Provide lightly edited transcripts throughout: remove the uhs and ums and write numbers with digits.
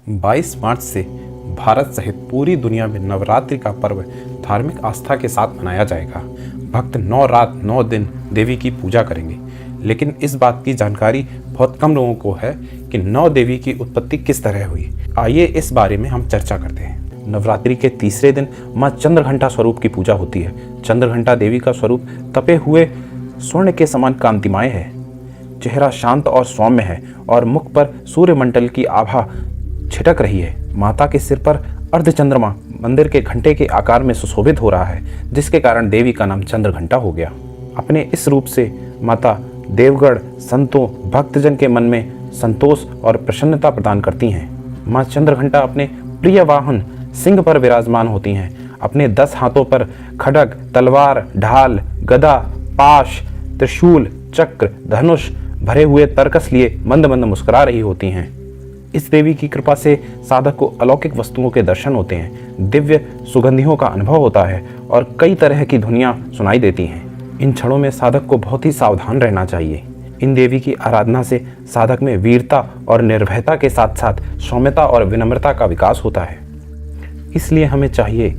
22 मार्च से भारत सहित पूरी दुनिया में नवरात्रि का पर्व धार्मिक आस्था के साथ मनाया जाएगा। भक्त 9 रात 9 दिन देवी की पूजा करेंगे, लेकिन इस बात की जानकारी बहुत कम लोगों को है कि 9 देवी की उत्पत्ति किस तरह हुई। आइए इस बारे में हम चर्चा करते हैं। नवरात्रि के तीसरे दिन माँ चंद्रघंटा स्वरूप की पूजा होती है। चंद्रघंटा देवी का स्वरूप तपे हुए स्वर्ण के समान कांतिमय है। चेहरा शांत और सौम्य है और मुख पर सूर्यमंडल की आभा छिटक रही है। माता के सिर पर अर्धचंद्रमा मंदिर के घंटे के आकार में सुशोभित हो रहा है, जिसके कारण देवी का नाम चंद्रघंटा हो गया। अपने इस रूप से माता देवगण, संतों, भक्तजन के मन में संतोष और प्रसन्नता प्रदान करती हैं। माँ चंद्रघंटा अपने प्रिय वाहन सिंह पर विराजमान होती हैं। अपने 10 हाथों पर खड्ग, तलवार, ढाल, गदा, पाश, त्रिशूल, चक्र, धनुष भरे हुए तरकस लिए मंद मंद मुस्कुरा रही होती हैं। इस देवी की कृपा से साधक को अलौकिक वस्तुओं के दर्शन होते हैं, दिव्य सुगंधियों का अनुभव होता है और कई तरह की ध्वनियाँ सुनाई देती हैं। इन क्षणों में साधक को बहुत ही सावधान रहना चाहिए। इन देवी की आराधना से साधक में वीरता और निर्भयता के साथ साथ सौम्यता और विनम्रता का विकास होता है। इसलिए हमें चाहिए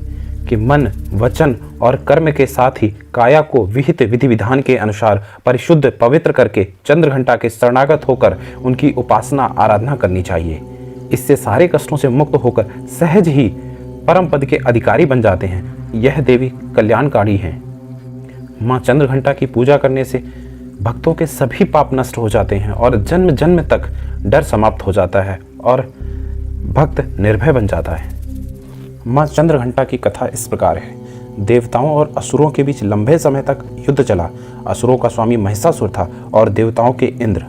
कि मन, वचन और कर्म के साथ ही काया को विहित विधि विधान के अनुसार परिशुद्ध पवित्र करके चंद्रघंटा के शरणागत होकर उनकी उपासना आराधना करनी चाहिए। इससे सारे कष्टों से मुक्त होकर सहज ही परम पद के अधिकारी बन जाते हैं। यह देवी कल्याणकारी हैं। माँ चंद्रघंटा की पूजा करने से भक्तों के सभी पाप नष्ट हो जाते हैं और जन्म जन्म तक डर समाप्त हो जाता है और भक्त निर्भय बन जाता है। माँ चंद्रघंटा की कथा इस प्रकार है। देवताओं और असुरों के बीच लंबे समय तक युद्ध चला। असुरों का स्वामी महिषासुर था और देवताओं के इंद्र।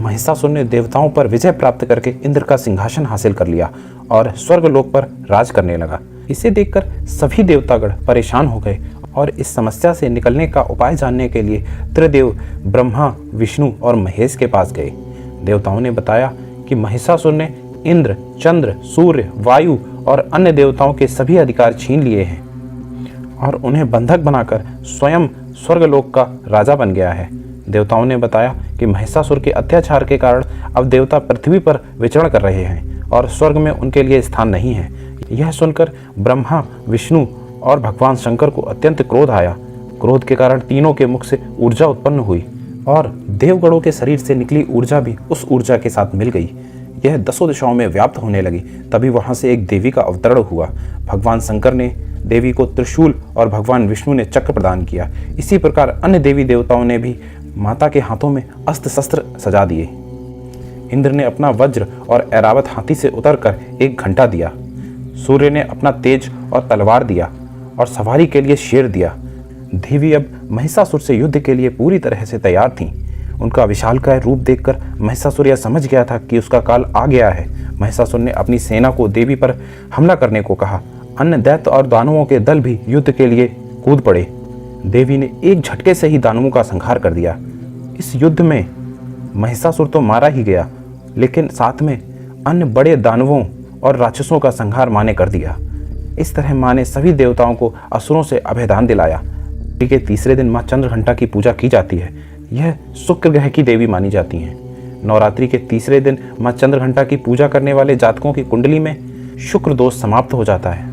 महिषासुर ने देवताओं पर विजय प्राप्त करके इंद्र का सिंहासन हासिल कर लिया और स्वर्गलोक पर राज करने लगा। इसे देखकर सभी देवतागण परेशान हो गए और इस समस्या से निकलने का उपाय जानने के लिए त्रिदेव ब्रह्मा, विष्णु और महेश के पास गए। देवताओं ने बताया कि महिषासुर ने इंद्र, चंद्र, सूर्य, वायु और अन्य देवताओं के सभी अधिकार छीन लिए हैं और उन्हें बंधक बनाकर स्वयं स्वर्गलोक का राजा बन गया है। देवताओं ने बताया कि महिषासुर के अत्याचार के कारण अब देवता पृथ्वी पर विचरण कर रहे हैं और स्वर्ग में उनके लिए स्थान नहीं है। यह सुनकर ब्रह्मा, विष्णु और भगवान शंकर को अत्यंत क्रोध आया। क्रोध के कारण तीनों के मुख से ऊर्जा उत्पन्न हुई और देवगणों के शरीर से निकली ऊर्जा भी उस ऊर्जा के साथ मिल गई। यह 10 दिशाओं में व्याप्त होने लगी। तभी वहां से एक देवी का अवतरण हुआ। भगवान शंकर ने देवी को त्रिशूल और भगवान विष्णु ने चक्र प्रदान किया। इसी प्रकार अन्य देवी देवताओं ने भी माता के हाथों में अस्त्र शस्त्र सजा दिए। इंद्र ने अपना वज्र और ऐरावत हाथी से उतरकर एक घंटा दिया। सूर्य ने अपना तेज और तलवार दिया और सवारी के लिए शेर दिया। देवी अब महिषासुर से युद्ध के लिए पूरी तरह से तैयार थीं। उनका विशालकाय रूप देखकर महिषासुर यह समझ गया था कि उसका काल आ गया है। महिषासुर ने अपनी सेना को देवी पर हमला करने को कहा। अन्य दैत्य और दानवों के दल भी युद्ध के लिए कूद पड़े। देवी ने एक झटके से ही दानवों का संहार कर दिया। इस युद्ध में महिषासुर तो मारा ही गया, लेकिन साथ में अन्य बड़े दानवों और राक्षसों का संहार माँ ने कर दिया। इस तरह माँ ने सभी देवताओं को असुरों से अभयदान दिलाया। के तीसरे दिन माँ चंद्रघंटा की पूजा की जाती है। यह शुक्र ग्रह की देवी मानी जाती हैं। नवरात्रि के तीसरे दिन माँ चंद्रघंटा की पूजा करने वाले जातकों की कुंडली में शुक्र दोष समाप्त हो जाता है।